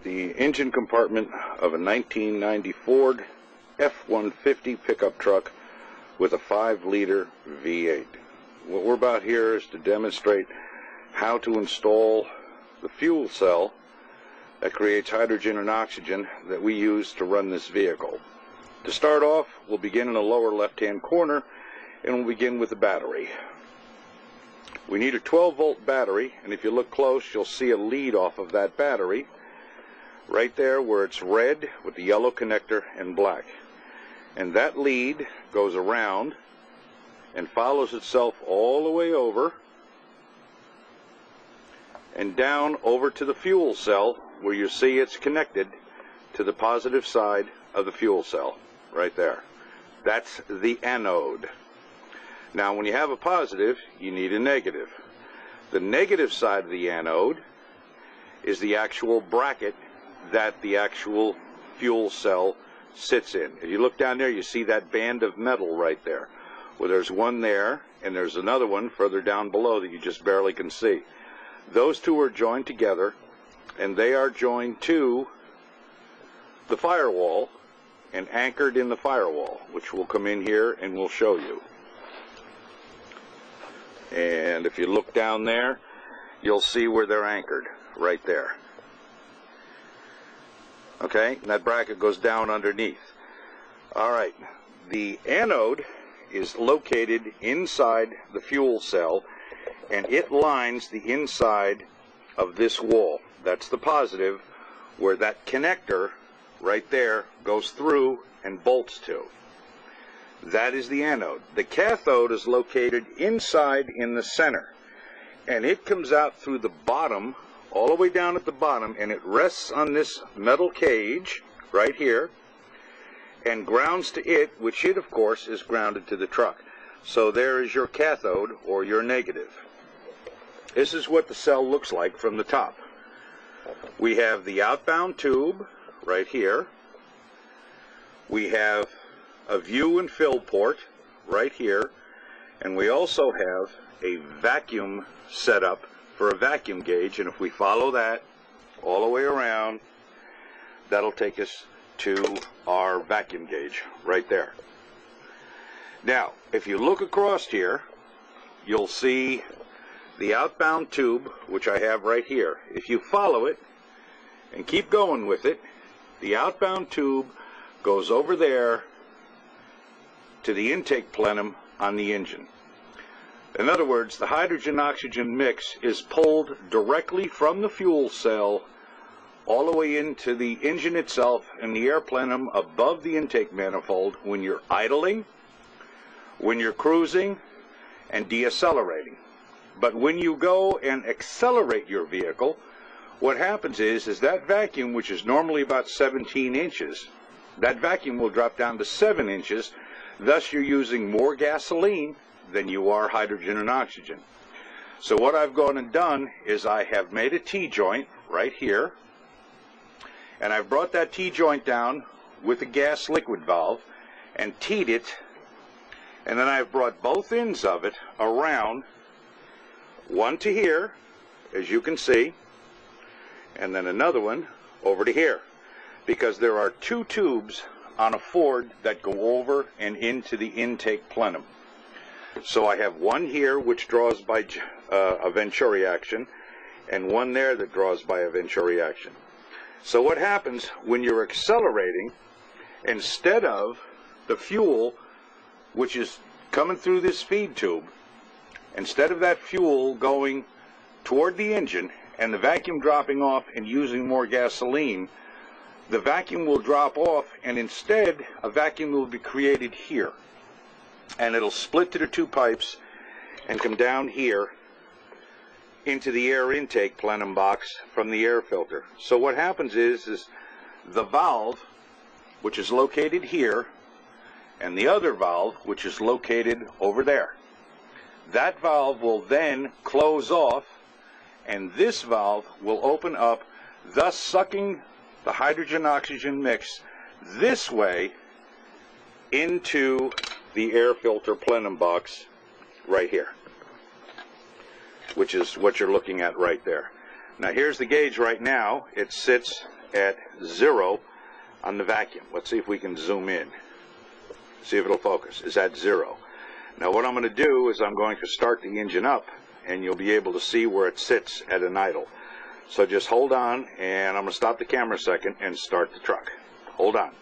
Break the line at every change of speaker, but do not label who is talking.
the engine compartment of a 1990 Ford F-150 pickup truck with a 5-liter V8. What we're about here is to demonstrate how to install the fuel cell that creates hydrogen and oxygen that we use to run this vehicle. To start off, we'll begin in the lower left-hand corner, and we'll begin with the battery. We need a 12-volt battery, and if you look close, you'll see a lead off of that battery right there where it's red with the yellow connector and black. And that lead goes around and follows itself all the way over and down over to the fuel cell where you see it's connected to the positive side of the fuel cell right there. That's the anode. Now when you have a positive, you need a negative. The negative side of the anode is the actual bracket that the actual fuel cell sits in. If you look down there, you see that band of metal right there. Well, there's one there, and there's another one further down below that you just barely can see. Those two are joined together, and they are joined to the firewall and anchored in the firewall, which will come in here and we'll show you. And if you look down there, you'll see where they're anchored, right there. Okay, and that bracket goes down underneath. Alright, the anode is located inside the fuel cell, and it lines the inside of this wall. That's the positive, where that connector right there goes through and bolts to. That is the anode. The cathode is located inside in the center, and it comes out through the bottom, all the way down at the bottom, and it rests on this metal cage right here and grounds to it, which it of course is grounded to the truck. So there is your cathode or your negative. This is what the cell looks like from the top. We have the outbound tube right here. We have a view and fill port right here, and we also have a vacuum setup for a vacuum gauge, and if we follow that all the way around, that'll take us to our vacuum gauge right there. Now, if you look across here, you'll see the outbound tube, which I have right here. If you follow it and keep going with it, the outbound tube goes over there to the intake plenum on the engine. In other words, the hydrogen-oxygen mix is pulled directly from the fuel cell all the way into the engine itself and the air plenum above the intake manifold when you're idling, when you're cruising, and deaccelerating. But when you go and accelerate your vehicle, what happens is that vacuum, which is normally about 17 inches, that vacuum will drop down to 7 inches. Thus, you're using more gasoline than you are hydrogen and oxygen. So what I've gone and done is I have made a T-joint right here, and I've brought that T-joint down with a gas liquid valve and teed it, and then I've brought both ends of it around, one to here, as you can see, and then another one over to here, because there are two tubes on a Ford that go over and into the intake plenum. So I have one here which draws by a Venturi action, and one there that draws by a Venturi action. So what happens when you're accelerating, instead of the fuel which is coming through this feed tube, instead of that fuel going toward the engine and the vacuum dropping off and using more gasoline, the vacuum will drop off, and instead a vacuum will be created here, and it'll split to the two pipes and come down here into the air intake plenum box from the air filter. So what happens is the valve, which is located here, and the other valve, which is located over there, that valve will then close off, and this valve will open up, thus sucking the hydrogen-oxygen mix this way into the air filter plenum box right here, which is what you're looking at right there. Now here's the gauge right now. It sits at 0 on the vacuum. Let's see if we can zoom in. See if it'll focus. It's at 0. Now what I'm going to do is I'm going to start the engine up, and you'll be able to see where it sits at an idle. So just hold on, and I'm going to stop the camera a second and start the truck. Hold on.